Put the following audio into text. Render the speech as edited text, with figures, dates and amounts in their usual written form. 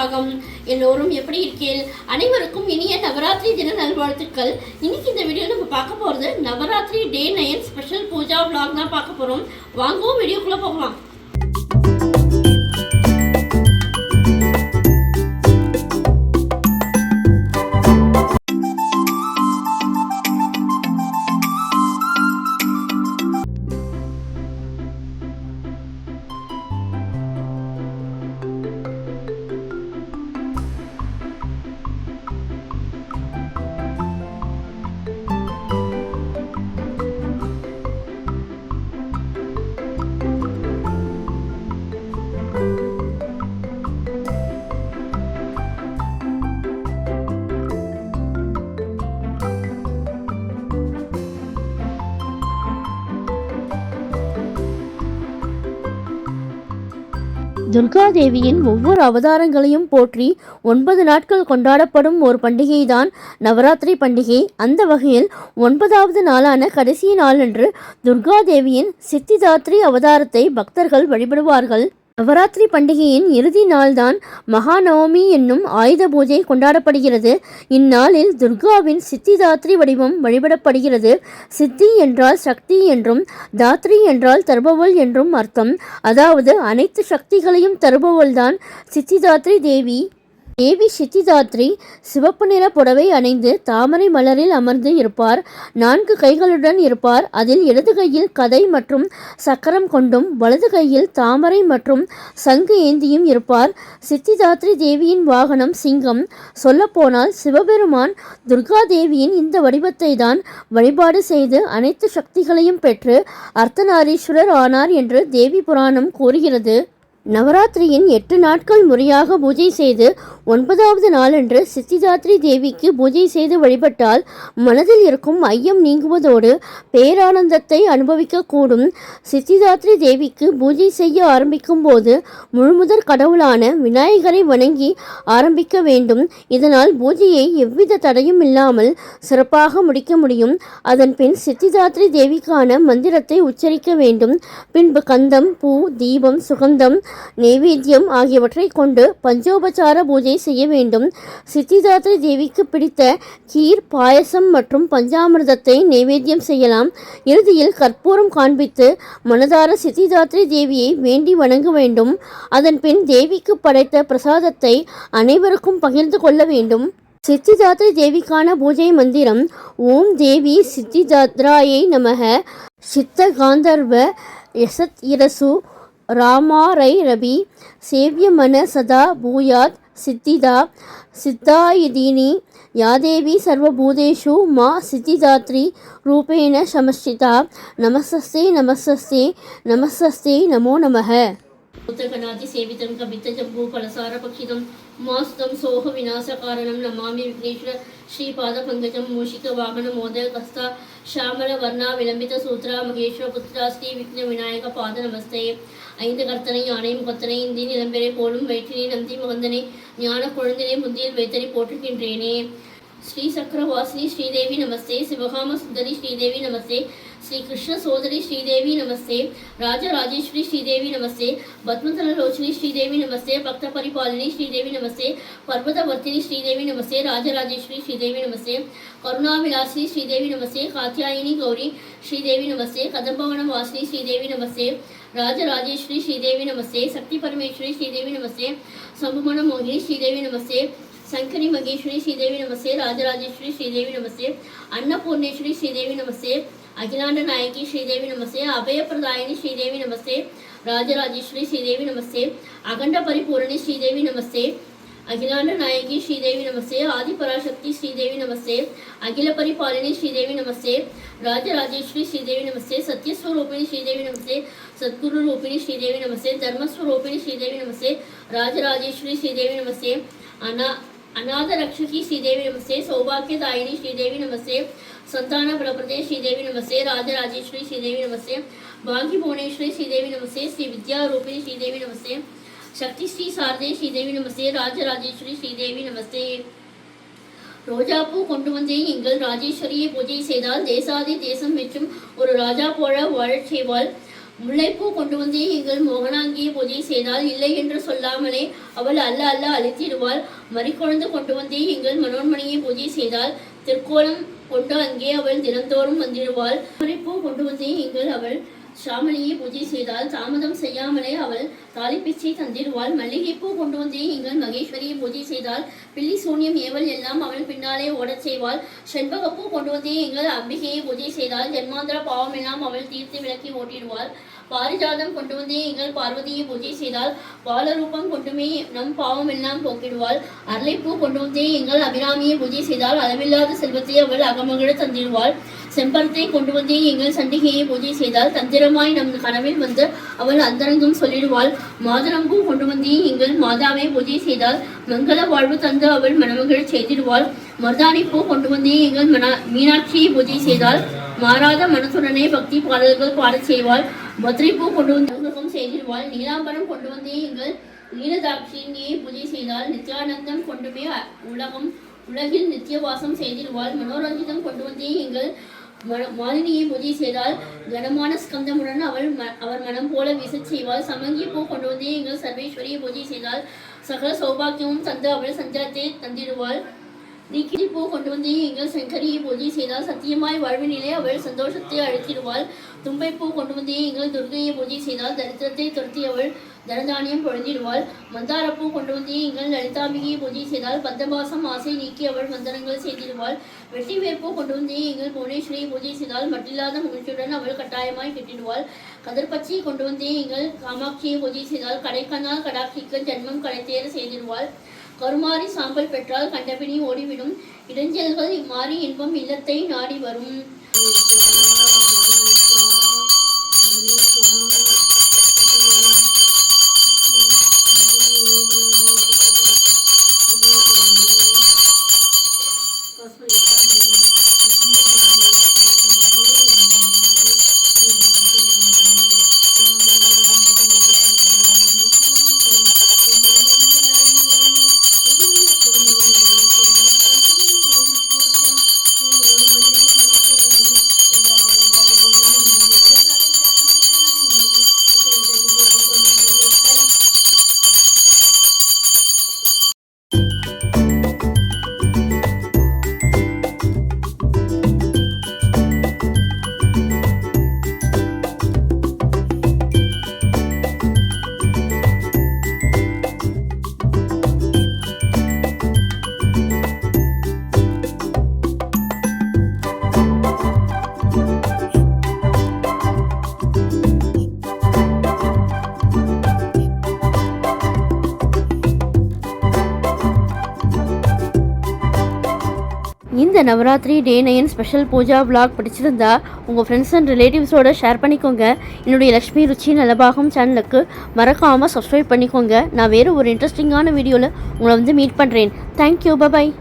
சுபாகம். எல்லோரும் எப்படி இருக்கீர்கள்? அனைவருக்கும் இனிய நவராத்திரி தின நல்வாழ்த்துக்கள். இன்னைக்கு இந்த வீடியோ நம்ம பார்க்க போகிறது நவராத்திரி டே 9 ஸ்பெஷல் பூஜா விளாக் தான் பார்க்க போகிறோம். வாங்குவோம், வீடியோக்குள்ளே போகலாம். துர்காதேவியின் ஒவ்வொரு அவதாரங்களையும் போற்றி 9 நாட்கள் கொண்டாடப்படும் ஒரு பண்டிகைதான் நவராத்திரி பண்டிகை. அந்த வகையில் 9வது நாளான கடைசி நாளன்று துர்காதேவியின் சித்திதாத்ரி அவதாரத்தை பக்தர்கள் வழிபடுவார்கள். நவராத்திரி பண்டிகையின் இறுதி நாள்தான் மகாநவமி என்னும் ஆயுத பூஜை கொண்டாடப்படுகிறது. இந்நாளில் துர்காவின் சித்திதாத்ரி வடிவம் வழிபடப்படுகிறது. சித்தி என்றால் சக்தி என்றும் தாத்ரி என்றால் தருபவள் என்றும் அர்த்தம். அதாவது அனைத்து சக்திகளையும் தருபவள்தான் சித்திதாத்ரி தேவி. தேவி சித்திதாத்ரி சிவப்பு நிற புடவை அணிந்து தாமரை மலரில் அமர்ந்து இருப்பார். 4 கைகளுடன் இருப்பார். அதில் இடது கையில் கதை மற்றும் சக்கரம் கொண்டும் வலது கையில் தாமரை மற்றும் சங்கு ஏந்தியும் இருப்பார். சித்திதாத்ரி தேவியின் வாகனம் சிங்கம். சொல்லப்போனால் சிவபெருமான் துர்காதேவியின் இந்த வடிவத்தை தான் வழிபாடு செய்து அனைத்து சக்திகளையும் பெற்று அர்த்தநாரீஸ்வரர் ஆனார் என்று தேவி புராணம் கூறுகிறது. நவராத்திரியின் 8 நாட்கள் முறையாக பூஜை செய்து 9வது நாளன்று சித்திதாத்ரி தேவிக்கு பூஜை செய்து வழிபட்டால் மனதில் இருக்கும் ஐயம் நீங்குவதோடு பேரானந்தத்தை அனுபவிக்கக்கூடும். சித்திதாத்ரி தேவிக்கு பூஜை செய்ய ஆரம்பிக்கும் போது முழுமுதற் கடவுளான விநாயகரை வணங்கி ஆரம்பிக்க வேண்டும். இதனால் பூஜையை எவ்வித தடையும் இல்லாமல் சிறப்பாக முடிக்க முடியும். அதன் பின் சித்திதாத்ரி தேவிக்கான மந்திரத்தை உச்சரிக்க வேண்டும். பின்பு கந்தம், பூ, தீபம், சுகந்தம், நைவேத்தியம் ஆகியவற்றை கொண்டு பஞ்சோபசார பூஜை செய்ய வேண்டும். சித்திதாத்ரி தேவிக்கு பிடித்த கீர், பாயசம் மற்றும் பஞ்சாமிர்தத்தை நைவேத்தியம் செய்யலாம். இறுதியில் கற்பூரம் காண்பித்து மனதார சித்திதாத்ரி தேவியை வேண்டி வணங்க வேண்டும். அதன் பின் தேவிக்கு படைத்த பிரசாதத்தை அனைவருக்கும் பகிர்ந்து கொள்ள வேண்டும். சித்திதாத்ரி தேவிக்கான பூஜை மந்திரம் ஓம் தேவி சித்திதாத்ராயை நமக. சித்த காந்தர்வ யசத் இரசு ராமாரை ரபி சேவ்யமன சதா பூயாத் சித்திதா சித்தாயிதீனி யாதேவி சர்வபூதேஷு மா சித்திதாத்ரி ரூபேண சமஸ்திதா. நமஸ்தே நமஸ்தே நமஸ்தே நமோ நமः. उत्तरकनादि सेवितं कवित जम्बू फलसार पक्षितं मास्तं सोह विनाश कारणं नमामि विघ्नेश्वर श्रीपाद पंकजं मूषिक वाहन मोदक हस्ता श्यामल वर्णा विलंबित सूत्रा महेश्वर पुत्रा श्री विघ्न विनायक पाद नमस्ते. 5 கர்த்தனை யானை முகத்தனை இந்தி நிலம்பெறை போலும் வயிற்றினை நந்தி முகந்தனை ஞான குழந்தினை முந்தியில் வைத்தனை போற்றுகின்றேனே. श्री चक्रवासिनी श्रीदेवी नमस्ते. शिवகாம சுந்தரி श्रीदेवी नमस्ते. श्री कृष्ण सोदरी श्रीदेवी नमस्ते. राजराजेश्वरी श्रीदेवी नमस्ते. पद्मतललोचनी श्रीदेवी नमस्ते. भक्त परिपालिनी श्रीदेवी नमस्ते. पर्वतवर्तिनी श्रीदेवी नमस्ते. राजराजेश्वरी श्रीदेवी नमस्ते. करुणाविलासिनी श्रीदेवी नमस्ते. कात्यायनी गौरी श्रीदेवी नमस्ते. कदम्बवन वासिनी श्रीदेवी नमस्ते. राजराजेश्वरी श्रीदेवी नमस्ते. शक्ति परमेश्वरी श्रीदेवी नमस्ते. संभुमन मोहिनी श्रीदेवी नमस्ते. शंकरी मगेश्वरी श्रीदेवी नमस्ते. राजराजेश्वरी श्रीदेवी नमस्ते. अन्नपूर्णेश्वरी श्रीदेवी नमस्ते. अखिलांड नायकी श्रीदेवी नमस्ते. अभय प्रदायिनी श्रीदेवी नमस्ते. राजराजेश्वरी श्रीदेवी नमस्ते. अखंड परिपूर्णी श्रीदेवी नमस्ते. अखिलांड नायकी श्रीदेवी नमस्ते. आदि पराशक्ति श्रीदेवी नमस्ते. अखिल परिपालिनी श्रीदेवी नमस्ते. राजराजेश्वरी श्रीदेवी नमस्ते. सत्यस्वरूपिणी श्रीदेवी नमस्ते. सद्गुरु रूपिणी श्रीदेवी नमस्ते. धर्मस्वरूपिणी श्रीदेवी नमस्ते. राजराजेश्वरी श्रीदेवी नमस्ते. अनाथ रक्षकी श्रीदेवी नमस्ते. सौभाग्यदायिनी श्रीदेवी नमस्ते. संतान बलप्रदे श्रीदेवी नमस्ते. राजराजेश्वरी श्रीदेवी नमस्ते. भाग्य भुवनेश्वरी श्रीदेवी नमस्ते. श्री विद्या रूपिणी श्रीदेवी नमस्ते. शक्ति श्री शारदे श्रीदेवी नमस्ते. राजराजेश्वरी श्रीदेवी नमस्ते. ரோஜாப்பூ கொண்டு வந்தே எங்கள் ராஜேஸ்வரியை பூஜை செய்தால் தேசாதி தேசம் மற்றும் ஒரு ராஜா போல வாழச் செய்வாள். முல்லைப்பூ கொண்டு வந்தே எங்கள் மோகனாங்கியை பூஜை செய்தால் இல்லை என்று சொல்லாமலே அவள் அல்ல அல்ல அழைத்திடுவாள். மறிக்குழந்து கொண்டு வந்தே எங்கள் மனோன்மணியை பூஜை செய்தால் திருக்கோலம் கொண்டு அங்கே அவள் தினந்தோறும் வந்திடுவாள். முல்லைப்பூ கொண்டு வந்தே எங்கள் அவள் ஷாமலியை பூஜை செய்தால் தாமதம் செய்யாமலே அவள் தாலிப்பிச்சை தந்திடுவாள். மல்லிகைப்பூ கொண்டு வந்தே எங்கள் மகேஸ்வரியை பூஜை செய்தால் பில்லி சூன்யம் ஏவல் எல்லாம் அவள் பின்னாலே ஓடச் செய்வாள். செண்பகப்பூ கொண்டு வந்தே எங்கள் அம்பிகையை பூஜை செய்தால் ஜென்மாந்திர பாவம் எல்லாம் அவள் தீர்த்து விளக்கி ஓட்டிடுவாள். பாரிஜாதம் கொண்டு வந்தே எங்கள் பார்வதியை பூஜை செய்தால் பாலரூபம் கொண்டுமே நம் பாவம் எல்லாம் போக்கிடுவாள். அரளைப்பூ கொண்டு வந்தே எங்கள் அபிராமியை பூஜை செய்தால் அளவில்லாத செல்வத்தை அவள் அகமகிழ தந்திடுவாள். செம்பரத்தை கொண்டு வந்தே எங்கள் சண்டிகையை பூஜை செய்தால் தந்திரமாய் நம் கனவில் வந்து அவள் அந்தரங்கம் சொல்லிடுவாள். மாதுளம்பூ கொண்டு வந்தே எங்கள் மாதாவை பூஜை செய்தால் மங்கள வாழ்வு தந்து அவள் மணமகிழ் செய்திடுவாள். மருதாணிப்பூ கொண்டு வந்தே எங்கள் மீனாட்சியை பூஜை செய்தால் மாறாத மனத்துடனே பக்தி பாடல்கள் பாடச் செய்வாள். பத்ரிப்பூ கொண்டு வந்து அனுகிரகம் செய்திடுவாள். நீலாம்பரம் கொண்டு வந்தே எங்கள் நீலதாட்சியை பூஜை செய்தால் நித்யானந்தம் கொண்டுமே உலகில் நித்தியவாசம் செய்திடுவாள். மனோரஞ்சிதம் கொண்டு வந்தே எங்கள் மாலினியை பூஜை செய்தால் கனமான ஸ்கந்தமுடன் அவர் மனம் போல வீசச் செய்வாள். சமங்கி பூ கொண்டு வந்தே எங்கள் சர்வேஸ்வரியை பூஜை செய்தால் சகல சௌபாக்கியமும் தந்து அவள் சஞ்சலத்தை தந்திடுவாள். நீக்கிடி பூ கொண்டு வந்தே எங்கள் சங்கரியை பூஜை செய்தால் சத்தியமாய் வாழ்வினிலே அவள் சந்தோஷத்தை அழைத்திடுவாள். தும்பைப்பூ கொண்டு வந்தே எங்கள் துர்கையை பூஜை செய்தால் தரித்திரத்தை துரத்தி அவள் தனதானியம் பொழுந்திடுவாள். மந்தாரப்பூ கொண்டு வந்தே எங்கள் லலிதாம்பிகையை பூஜை செய்தால் பந்தபாசம் ஆசை நீக்கி அவள் மந்தனங்கள் செய்திடுவாள். வெட்டி வேர்ப்பூ கொண்டு வந்தே எங்கள் புவனேஸ்வரியை பூஜை செய்தால் மட்டில்லாத மகிழ்ச்சியுடன் அவள் கட்டாயமாய் கெட்டிடுவாள். கதிர்பச்சை கொண்டு வந்தே எங்கள் காமாட்சியை பூஜை செய்தால் கடைக்கண்ணால் கடாட்சிக்க ஜன்மம் கடைத்தேற செய்திடுவாள். கருமாறி சாம்பல் பெற்றால் கண்டபினி ஓடிவிடும் இடைஞ்சல்கள் இம்மாறி இன்பம் இல்லத்தை நாடி வரும். இந்த நவராத்திரி டே 9 ஸ்பெஷல் பூஜா விளாக் பிடிச்சிருந்தா உங்கள் ஃப்ரெண்ட்ஸ் அண்ட் ரிலேட்டிவ்ஸோடு ஷேர் பண்ணிக்கோங்க. என்னுடைய லக்ஷ்மி ருச்சி நலபாகம் சேனலுக்கு மறக்காமல் சப்ஸ்கிரைப் பண்ணிக்கோங்க. நான் வேறு ஒரு இன்ட்ரெஸ்டிங்கான வீடியோவில் உங்களை மீட் பண்ணுறேன். Thank you, bye bye.